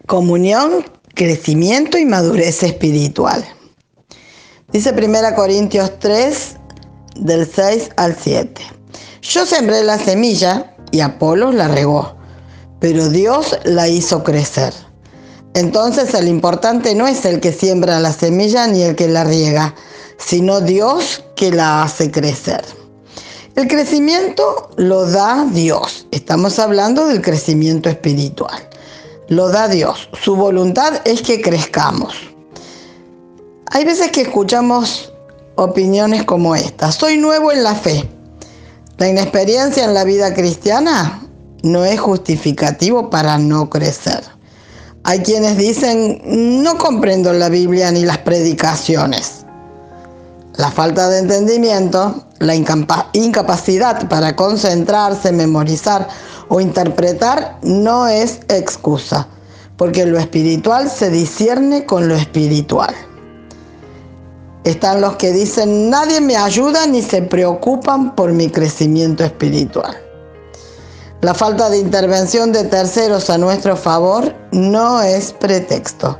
Comunión, crecimiento y madurez espiritual. Dice 1 Corintios 3, del 6 al 7. Yo sembré la semilla y Apolos la regó, pero Dios la hizo crecer. Entonces el importante no es el que siembra la semilla ni el que la riega, sino Dios que la hace crecer. El crecimiento lo da Dios. Estamos hablando del crecimiento espiritual. Lo da Dios. Su voluntad es que crezcamos. Hay veces que escuchamos opiniones como esta. Soy nuevo en la fe. La inexperiencia en la vida cristiana no es justificativo para no crecer. Hay quienes dicen, no comprendo la Biblia ni las predicaciones. La falta de entendimiento, la incapacidad para concentrarse, memorizar o interpretar no es excusa, porque lo espiritual se discierne con lo espiritual. Están los que dicen, nadie me ayuda ni se preocupan por mi crecimiento espiritual. La falta de intervención de terceros a nuestro favor no es pretexto.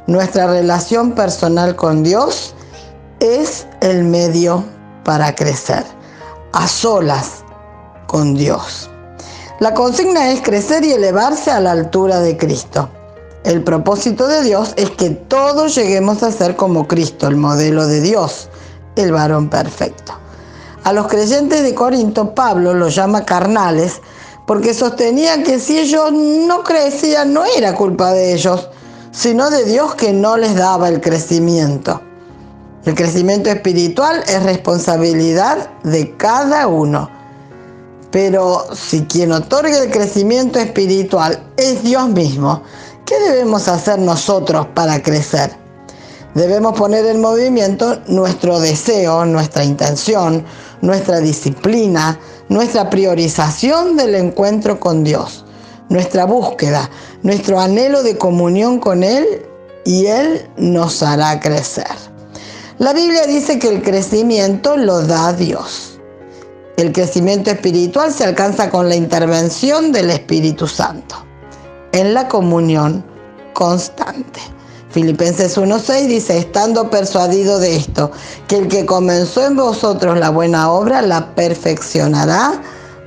Nuestra relación personal con Dios es el medio para crecer, a solas con Dios. La consigna es crecer y elevarse a la altura de Cristo. El propósito de Dios es que todos lleguemos a ser como Cristo, el modelo de Dios, el varón perfecto. A los creyentes de Corinto, Pablo los llama carnales porque sostenían que si ellos no crecían, no era culpa de ellos, sino de Dios que no les daba el crecimiento. El crecimiento espiritual es responsabilidad de cada uno. Pero si quien otorga el crecimiento espiritual es Dios mismo, ¿qué debemos hacer nosotros para crecer? Debemos poner en movimiento nuestro deseo, nuestra intención, nuestra disciplina, nuestra priorización del encuentro con Dios, nuestra búsqueda, nuestro anhelo de comunión con Él, y Él nos hará crecer. La Biblia dice que el crecimiento lo da Dios. El crecimiento espiritual se alcanza con la intervención del Espíritu Santo, en la comunión constante. Filipenses 1:6 dice, estando persuadido de esto, que el que comenzó en vosotros la buena obra, la perfeccionará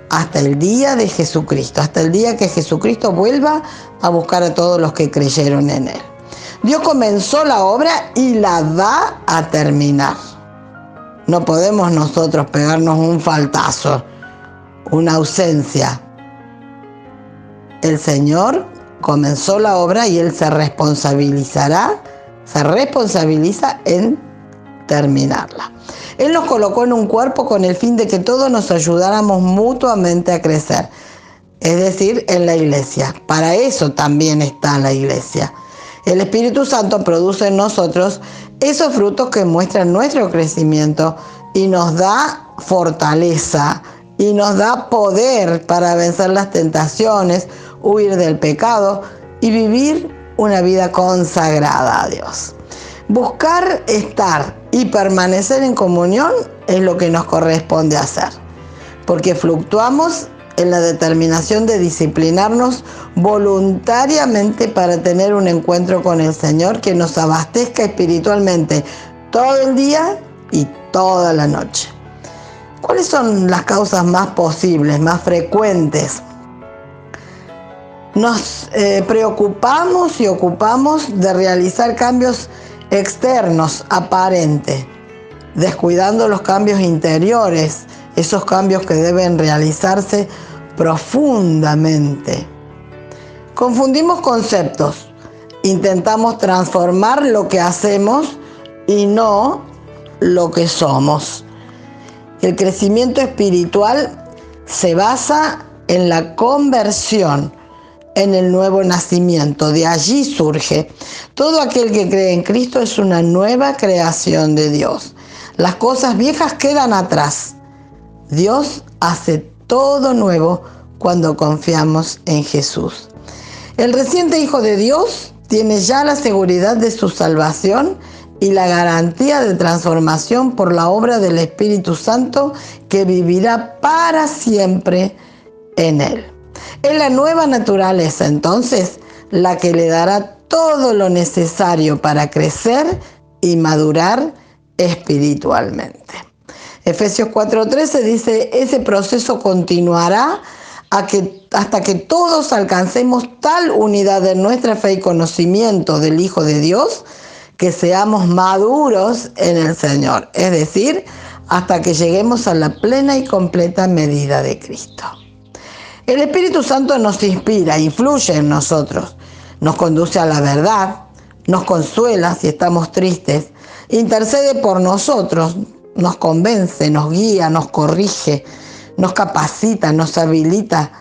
hasta el día de Jesucristo, hasta el día que Jesucristo vuelva a buscar a todos los que creyeron en Él. Dios comenzó la obra y la va a terminar. No podemos nosotros pegarnos un faltazo, una ausencia. El Señor comenzó la obra y Él se responsabiliza en terminarla. Él nos colocó en un cuerpo con el fin de que todos nos ayudáramos mutuamente a crecer, es decir, en la iglesia. Para eso también está la iglesia. El Espíritu Santo produce en nosotros esos frutos que muestran nuestro crecimiento y nos da fortaleza y nos da poder para vencer las tentaciones, huir del pecado y vivir una vida consagrada a Dios. Buscar estar y permanecer en comunión es lo que nos corresponde hacer, porque fluctuamos en la determinación de disciplinarnos voluntariamente para tener un encuentro con el Señor que nos abastezca espiritualmente todo el día y toda la noche. ¿Cuáles son las causas más posibles, más frecuentes? Nos preocupamos y ocupamos de realizar cambios externos aparentes, descuidando los cambios interiores, esos cambios que deben realizarse profundamente. Confundimos conceptos, intentamos transformar lo que hacemos y no lo que somos. El crecimiento espiritual se basa en la conversión, en el nuevo nacimiento. De allí surge. Todo aquel que cree en Cristo es una nueva creación de Dios. Las cosas viejas quedan atrás. Dios hace todo nuevo cuando confiamos en Jesús. El reciente Hijo de Dios tiene ya la seguridad de su salvación y la garantía de transformación por la obra del Espíritu Santo que vivirá para siempre en él. Es la nueva naturaleza, entonces, la que le dará todo lo necesario para crecer y madurar espiritualmente. Efesios 4:13 dice, ese proceso continuará hasta que todos alcancemos tal unidad de nuestra fe y conocimiento del Hijo de Dios, que seamos maduros en el Señor, es decir, hasta que lleguemos a la plena y completa medida de Cristo. El Espíritu Santo nos inspira, influye en nosotros, nos conduce a la verdad, nos consuela si estamos tristes, intercede por nosotros, nos convence, nos guía, nos corrige, nos capacita, nos habilita,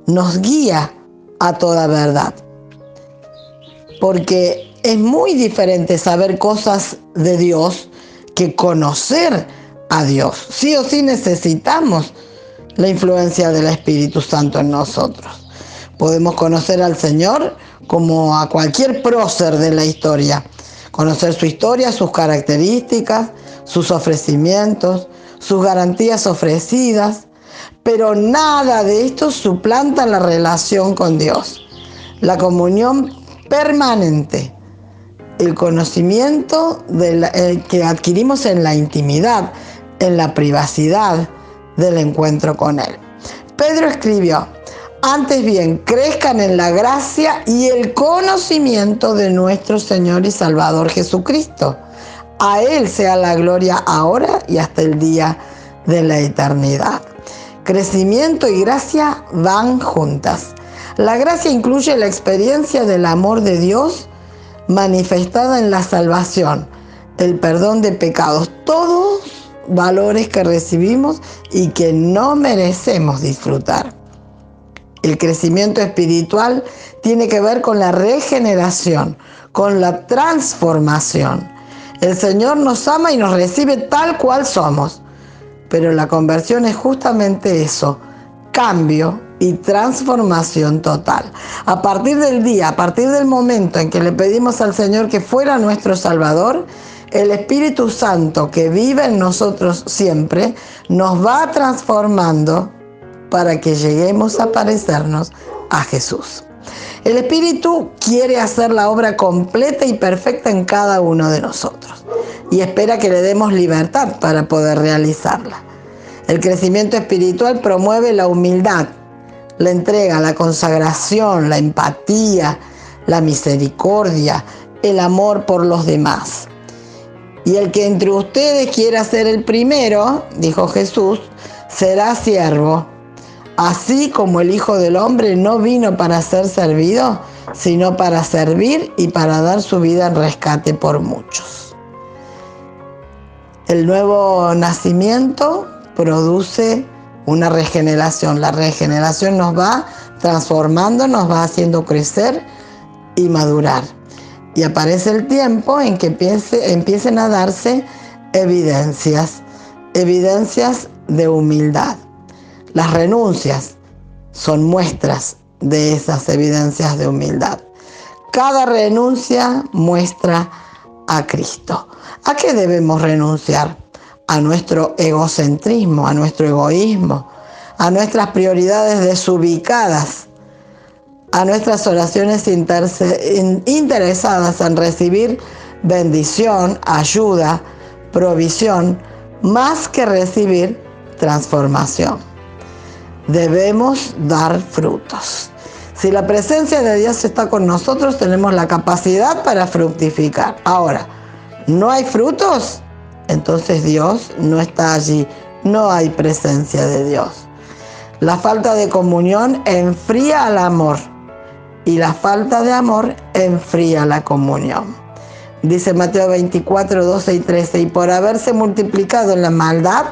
nos guía a toda verdad. Porque es muy diferente saber cosas de Dios que conocer a Dios. Sí o sí necesitamos la influencia del Espíritu Santo en nosotros. Podemos conocer al Señor como a cualquier prócer de la historia. Conocer su historia, sus características, sus ofrecimientos, sus garantías ofrecidas. Pero nada de esto suplanta la relación con Dios. La comunión permanente, el conocimiento que adquirimos en la intimidad, en la privacidad del encuentro con Él. Pedro escribió, antes bien, crezcan en la gracia y el conocimiento de nuestro Señor y Salvador Jesucristo. A Él sea la gloria ahora y hasta el día de la eternidad. Crecimiento y gracia van juntas. La gracia incluye la experiencia del amor de Dios manifestada en la salvación, el perdón de pecados, todos valores que recibimos y que no merecemos disfrutar. El crecimiento espiritual tiene que ver con la regeneración, con la transformación. El Señor nos ama y nos recibe tal cual somos, pero la conversión es justamente eso, cambio y transformación total. A partir del momento en que le pedimos al Señor que fuera nuestro Salvador, el Espíritu Santo que vive en nosotros siempre nos va transformando para que lleguemos a parecernos a Jesús. El Espíritu quiere hacer la obra completa y perfecta en cada uno de nosotros y espera que le demos libertad para poder realizarla. El crecimiento espiritual promueve la humildad, la entrega, la consagración, la empatía, la misericordia, el amor por los demás. Y el que entre ustedes quiera ser el primero, dijo Jesús, será siervo. Así como el Hijo del Hombre no vino para ser servido, sino para servir y para dar su vida en rescate por muchos. El nuevo nacimiento produce una regeneración. La regeneración nos va transformando, nos va haciendo crecer y madurar. Y aparece el tiempo en que empiecen a darse evidencias de humildad. Las renuncias son muestras de esas evidencias de humildad. Cada renuncia muestra a Cristo. ¿A qué debemos renunciar? A nuestro egocentrismo, a nuestro egoísmo, a nuestras prioridades desubicadas, a nuestras oraciones interesadas en recibir bendición, ayuda, provisión, más que recibir transformación. Debemos dar frutos. Si la presencia de Dios está con nosotros, tenemos la capacidad para fructificar. Ahora, ¿no hay frutos? Entonces Dios no está allí. No hay presencia de Dios. La falta de comunión enfría al amor y la falta de amor enfría la comunión. Dice Mateo 24, 12 y 13, y por haberse multiplicado en la maldad,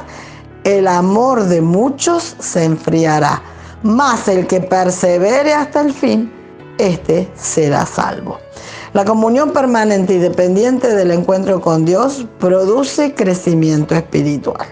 el amor de muchos se enfriará, mas el que persevere hasta el fin, este será salvo. La comunión permanente y dependiente del encuentro con Dios produce crecimiento espiritual.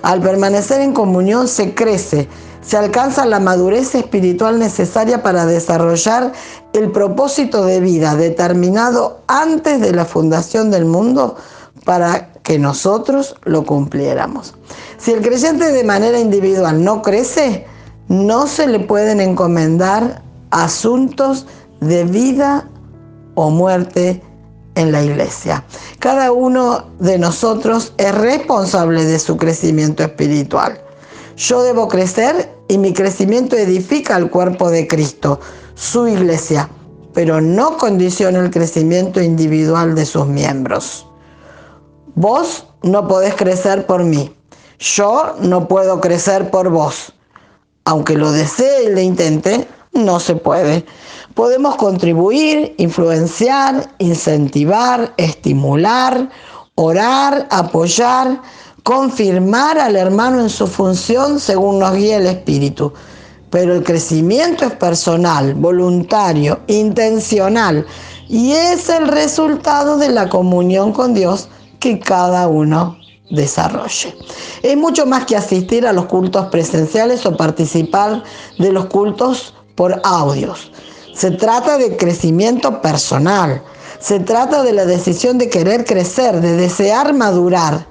Al permanecer en comunión se crece, se alcanza la madurez espiritual necesaria para desarrollar el propósito de vida determinado antes de la fundación del mundo para que nosotros lo cumpliéramos. Si el creyente de manera individual no crece, no se le pueden encomendar asuntos de vida o muerte en la iglesia. Cada uno de nosotros es responsable de su crecimiento espiritual. Yo debo crecer y mi crecimiento edifica el cuerpo de Cristo, su iglesia, pero no condiciona el crecimiento individual de sus miembros. Vos no podés crecer por mí. Yo no puedo crecer por vos. Aunque lo desee y lo intente, no se puede. Podemos contribuir, influenciar, incentivar, estimular, orar, apoyar, confirmar al hermano en su función según nos guía el Espíritu. Pero el crecimiento es personal, voluntario, intencional y es el resultado de la comunión con Dios que cada uno desarrolle. Es mucho más que asistir a los cultos presenciales o participar de los cultos por audios. Se trata de crecimiento personal. Se trata de la decisión de querer crecer, de desear madurar.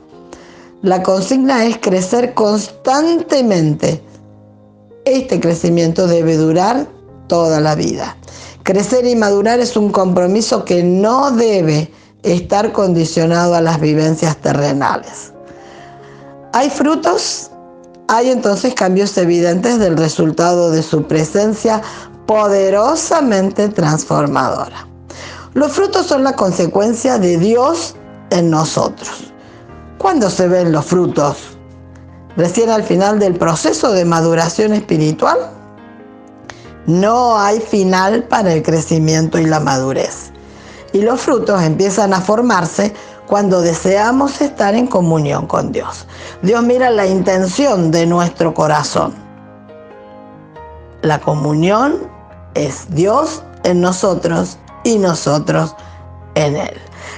La consigna es crecer constantemente. Este crecimiento debe durar toda la vida. Crecer y madurar es un compromiso que no debe estar condicionado a las vivencias terrenales. ¿Hay frutos? Hay entonces cambios evidentes del resultado de su presencia poderosamente transformadora. Los frutos son la consecuencia de Dios en nosotros. ¿Cuándo se ven los frutos? ¿Recién al final del proceso de maduración espiritual? No hay final para el crecimiento y la madurez. Y los frutos empiezan a formarse cuando deseamos estar en comunión con Dios. Dios mira la intención de nuestro corazón. La comunión es Dios en nosotros y nosotros en Él.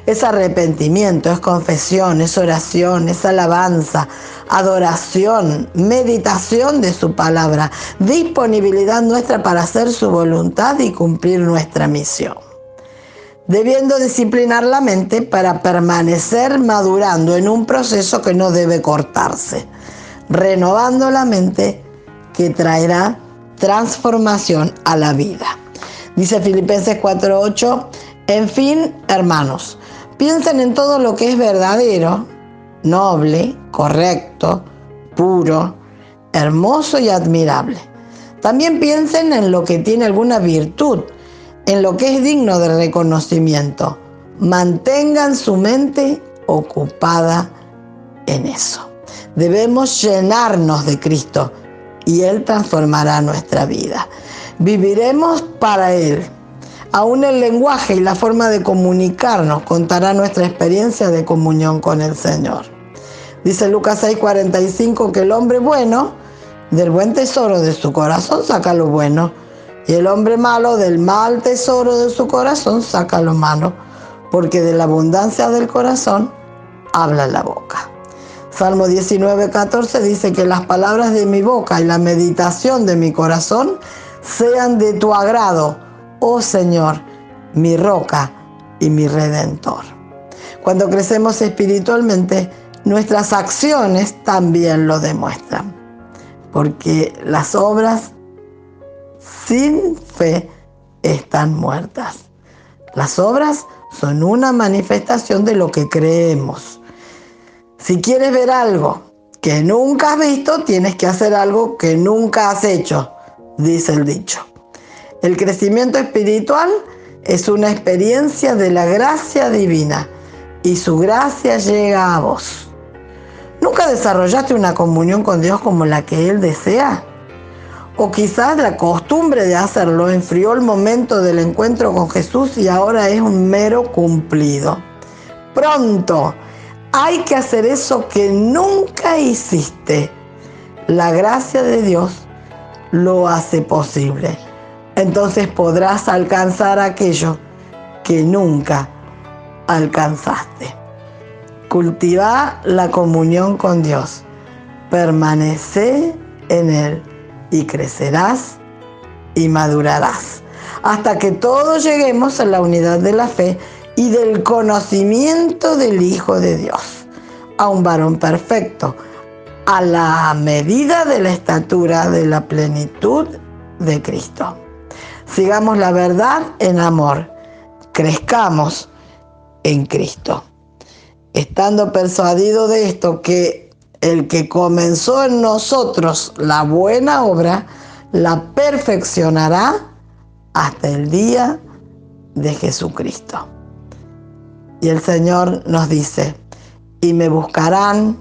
Es arrepentimiento, es confesión, es oración, es alabanza, adoración, meditación de su palabra, disponibilidad nuestra para hacer su voluntad y cumplir nuestra misión. Debiendo disciplinar la mente para permanecer madurando en un proceso que no debe cortarse, renovando la mente que traerá transformación a la vida. Dice Filipenses 4:8, en fin, hermanos, piensen en todo lo que es verdadero, noble, correcto, puro, hermoso y admirable. También piensen en lo que tiene alguna virtud, en lo que es digno de reconocimiento. Mantengan su mente ocupada en eso. Debemos llenarnos de Cristo y Él transformará nuestra vida. Viviremos para Él. Aún el lenguaje y la forma de comunicarnos contará nuestra experiencia de comunión con el Señor. Dice Lucas 6:45 que el hombre bueno, del buen tesoro de su corazón saca lo bueno, y el hombre malo del mal tesoro de su corazón saca lo malo, porque de la abundancia del corazón habla la boca. Salmo 19:14 dice que las palabras de mi boca y la meditación de mi corazón sean de tu agrado, oh Señor, mi roca y mi redentor. Cuando crecemos espiritualmente, nuestras acciones también lo demuestran, porque las obras sin fe están muertas. Las obras son una manifestación de lo que creemos. Si quieres ver algo que nunca has visto, tienes que hacer algo que nunca has hecho, dice el dicho. El crecimiento espiritual es una experiencia de la gracia divina y su gracia llega a vos. ¿Nunca desarrollaste una comunión con Dios como la que Él desea? O quizás la costumbre de hacerlo enfrió el momento del encuentro con Jesús y ahora es un mero cumplido. Pronto, hay que hacer eso que nunca hiciste. La gracia de Dios lo hace posible. Entonces podrás alcanzar aquello que nunca alcanzaste. Cultiva la comunión con Dios. Permanece en Él y crecerás y madurarás, hasta que todos lleguemos a la unidad de la fe y del conocimiento del Hijo de Dios, a un varón perfecto, a la medida de la estatura de la plenitud de Cristo. Sigamos la verdad en amor. Crezcamos en Cristo. Estando persuadido de esto, que el que comenzó en nosotros la buena obra, la perfeccionará hasta el día de Jesucristo. Y el Señor nos dice, y me buscarán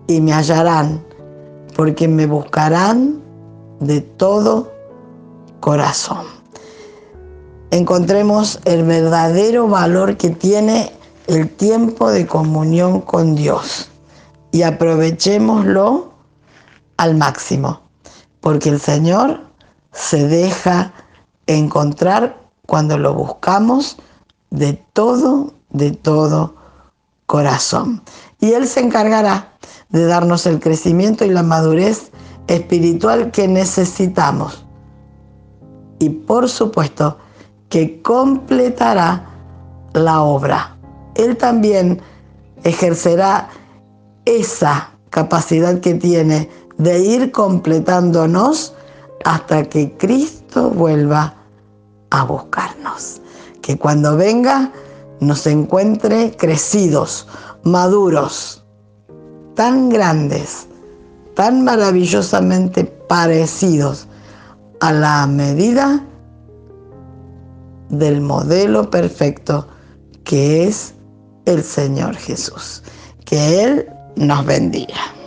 y me hallarán, porque me buscarán de todo corazón. Encontremos el verdadero valor que tiene el tiempo de comunión con Dios y aprovechémoslo al máximo, porque el Señor se deja encontrar cuando lo buscamos de todo corazón. Y Él se encargará de darnos el crecimiento y la madurez espiritual que necesitamos. Y por supuesto que completará la obra. Él también ejercerá esa capacidad que tiene de ir completándonos hasta que Cristo vuelva a buscarnos. Que cuando venga nos encuentre crecidos, maduros, tan grandes, tan maravillosamente parecidos a la medida del modelo perfecto que es el Señor Jesús. Que Él nos bendiga.